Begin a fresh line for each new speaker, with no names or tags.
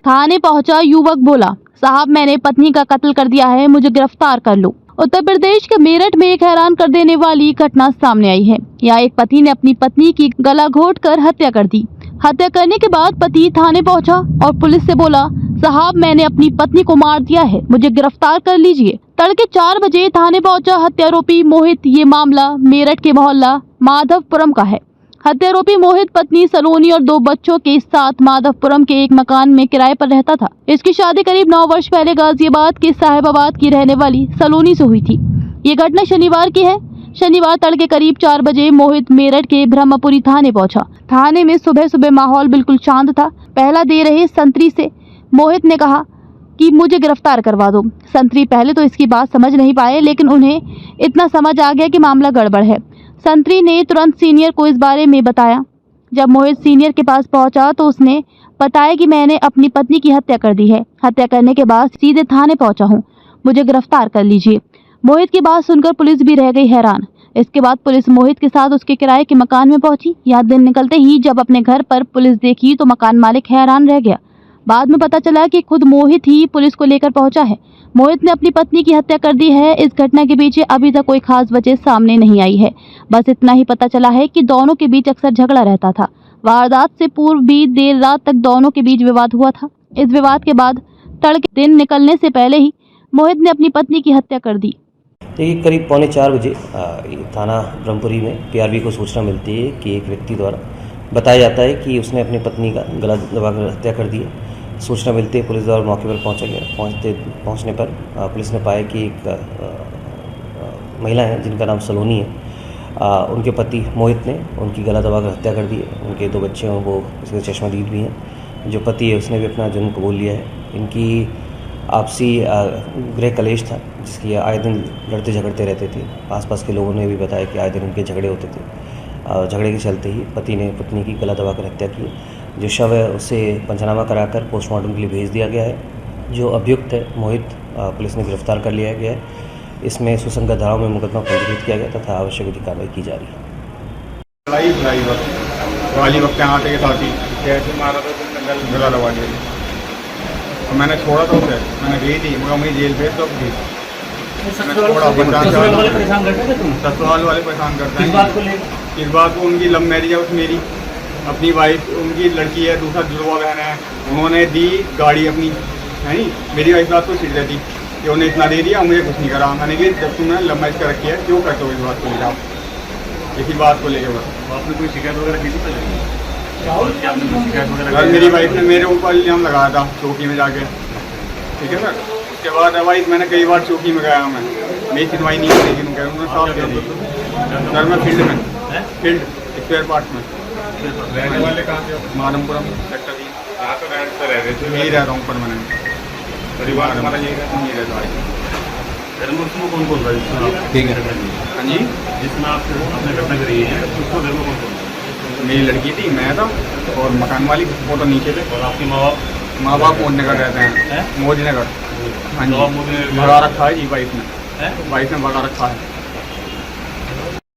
थाने पहुंचा युवक बोला, साहब मैंने पत्नी का कत्ल कर दिया है, मुझे गिरफ्तार कर लो। उत्तर प्रदेश के मेरठ में एक हैरान कर देने वाली घटना सामने आई है। यहाँ एक पति ने अपनी पत्नी की गला घोंटकर हत्या कर दी। हत्या करने के बाद पति थाने पहुंचा और पुलिस से बोला, साहब मैंने अपनी पत्नी को मार दिया है, मुझे गिरफ्तार कर लीजिए। तड़के 4 बजे थाने पहुंचा हत्यारोपी मोहित। ये मामला मेरठ के मोहल्ला माधवपुरम का है। हत्यारोपी मोहित पत्नी सलोनी और 2 बच्चों के साथ माधवपुरम के एक मकान में किराए पर रहता था। इसकी शादी करीब 9 वर्ष पहले गाजियाबाद के साहिबाबाद की रहने वाली सलोनी से हुई थी। ये घटना शनिवार की है। शनिवार तड़के करीब 4 बजे मोहित मेरठ के ब्रह्मपुरी थाने पहुंचा। थाने में सुबह सुबह माहौल बिल्कुल शांत था। पहला दे रहे संतरी से मोहित ने कहा कि मुझे गिरफ्तार करवा दो। संतरी पहले तो इसकी बात समझ नहीं पाए, लेकिन उन्हें इतना समझ आ गया कि मामला गड़बड़ है। संतरी ने तुरंत सीनियर को इस बारे में बताया। जब मोहित सीनियर के पास पहुंचा तो उसने बताया कि मैंने अपनी पत्नी की हत्या कर दी है। हत्या करने के बाद सीधे थाने पहुंचा हूं, मुझे गिरफ्तार कर लीजिए। मोहित की बात सुनकर पुलिस भी रह गई हैरान। इसके बाद पुलिस मोहित के साथ उसके किराए के मकान में पहुंची। यहाँ दिन निकलते ही जब अपने घर पर पुलिस देखी तो मकान मालिक हैरान रह गया। बाद में पता चला कि खुद मोहित ही पुलिस को लेकर पहुंचा है। मोहित ने अपनी पत्नी की हत्या कर दी है। इस घटना के पीछे अभी तक कोई खास वजह सामने नहीं आई है। बस इतना ही पता चला है कि दोनों के बीच अक्सर झगड़ा रहता था। वारदात से पूर्व भी देर रात तक दोनों के बीच विवाद हुआ था। इस विवाद के बाद तड़के दिन निकलने से पहले ही मोहित ने अपनी पत्नी की हत्या कर दी।
देखिए, करीब 3:45 बजे थाना ब्रह्मपुरी में पीआरबी को सूचना मिलती है कि एक व्यक्ति द्वारा बताया जाता है कि उसने अपनी पत्नी का गला दबाकर हत्या कर दी है। सूचना मिलती है, पुलिस द्वारा मौके पर पहुंचा गया। पहुंचने पर पुलिस ने पाया कि एक महिला है जिनका नाम सलोनी है। उनके पति मोहित ने उनकी गला दबाकर हत्या कर दी है। उनके 2 बच्चे हैं, वो इसके चश्मदीद भी हैं। जो पति है उसने भी अपना जुर्म कबूल लिया है। इनकी आपसी गृह कलेश था, जिसकी आए दिन लड़ते झगड़ते रहते थे। आसपास के लोगों ने भी बताया कि आए दिन उनके झगड़े होते थे। झगड़े के चलते ही पति ने पत्नी की गला दबाकर हत्या की। जो शव है उसे पंचनामा कराकर पोस्टमार्टम के लिए भेज दिया गया है। जो अभियुक्त है मोहित, पुलिस ने गिरफ्तार कर लिया गया है। इसमें सुसंगत धाराओं में मुकदमा पंजीकृत किया गया तथा आवश्यक विधिक कार्रवाई की जा रही है।
वाली वक्त आते के साथ ही कैसे मारा था, गला दबा दिया। मैंने छोड़ा था उसे, मैंने गई थी, मगर मुझे जेल भेज दो। ससुराल वाले परेशान करते हैं। इस बात को उनकी लव मैरिज है मेरी, अपनी वाइफ, उनकी लड़की है, दूसरा जुड़वा बहन है। उन्होंने दी गाड़ी अपनी, है नहीं, मेरी वाइफ रात को छिड़ देती कि उन्हें इतना दे दिया, मुझे कुछ नहीं करा। मैंने कि जब तुमने लव मैरिज कर रखी है क्यों करते हो इस बात को लेकर आप, इसी बात को लेकर बस। आपने कोई शिकायत वगैरह की थी? मेरी वाइफ ने मेरे ऊपर इल्जाम लगाया था चौकी में जाके, ठीक है सर। उसके बाद वाइफ मैंने कई बार चौकी में गया, मैं मेरी सुनवाई नहीं की, लेकिन उन्होंने साफ दे दी। सर मैं फील्ड स्पेयर पार्ट में। रहने वाले कहाँ से? माधवपुरम सेक्टर 3। यहाँ तो रह रहे थे? यही रह रहा हूँ परमानेंट। परिवार हमारा यही रहता है। घर में उसमें कौन कौन था? ठीक है। हाँ जी, जिसमें आपने घटना करी है उसको घर में कौन कौन? मेरी लड़की थी, मैं था और मकान मालिक, वो तो नीचे थे। और आपके माँ बाप मोदनगर रहते हैं, मोदीनगर। हाँ जी, भगा रखा है जी वाइफ ने, भगा रखा है।